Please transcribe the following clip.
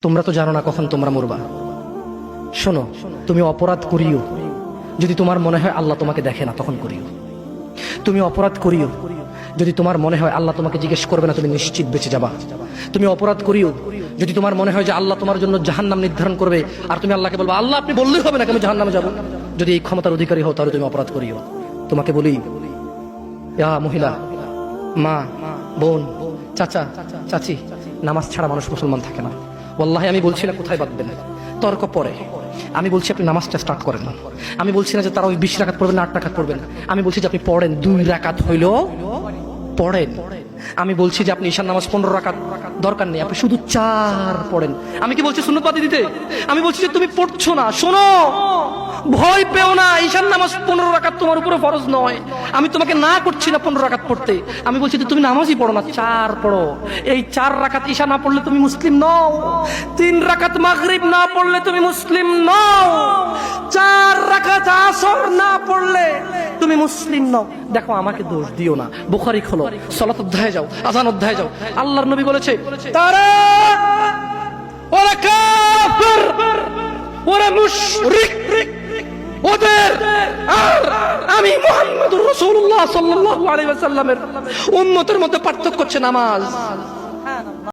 তোমরা তো জানো না কখন তোমরা মরবা। শোনো, তুমি অপরাধ করিও যদি তোমার মনে হয় আল্লাহ তোমাকে দেখে না, তখন করিও। তুমি অপরাধ করিও যদি তোমার মনে হয় আল্লাহ তোমাকে জিজ্ঞেস করবে না, তুমি নিশ্চিত বেঁচে যাবা। তুমি অপরাধ করিও যদি তোমার মনে হয় যে আল্লাহ তোমার জন্য জাহান্নাম নির্ধারণ করবে, আর তুমি আল্লাহকে বলবা আল্লাহ আপনি বললেই হবে না আমি জাহান্নামে যাব। যদি এই ক্ষমতার অধিকারী হও তাহলে তুমি অপরাধ করিও। তোমাকে বলি, ইয়া মহিলা, মা, বোন, চাচা, চাচি, নামাজ ছাড়া মানুষ মুসলমান থাকে না। ওয়াল্লাহি আমি বলছি না কোথায় বাঁধবেন, তর্ক পরে। আমি বলছি আপনি নামাজটা স্টার্ট করেন। আমি বলছি না যে তারা ওই 20 রাকাত পড়বেন না 8 রাকাত পড়বেন। আমি বলছি যে আপনি পড়েন, 2 রাকাত হইলেও পড়েন। আমি বলছি যে আপনি ঈশার নামাজ 15 রাকাত দরকার নেই, আপনি শুধু 4 পড়েন। আমি কি বলছি সুন্নত বাদ দিতে? আমি বলছি যে তুমি পড়ছো না, শোনো, ভয় পেও না, ঈশার নামাজ 15 রাকাত তোমার উপরে ফরজ নয়। আমি তোমাকে না করছি না 15 রাকাত পড়তে। আমি বলছি যে তুমি নামাজই পড়ো না, 4 পড়ো। এই 4 রাকাত ঈশা না পড়লে তুমি মুসলিম নও। 3 রাকাত মাগরিব না পড়লে তুমি মুসলিম নও। 4 রাকাত আসর না পড়লে তুমি মুসলিম নও। দেখো, আমাকে দোষ দিও না। বুখারী খোলো, সালাত অধ্যায়ে যাও, আযান অধ্যায়ে যাও। আল্লাহর নবী বলেছে তারা ওরা কাফির, ওরা মুশরিক, ওদের আর আমি মুহাম্মদুর রাসূলুল্লাহ সাল্লাল্লাহু আলাইহি ওয়াসাল্লামের উম্মতের মধ্যে পার্থক্য হচ্ছে নামাজ।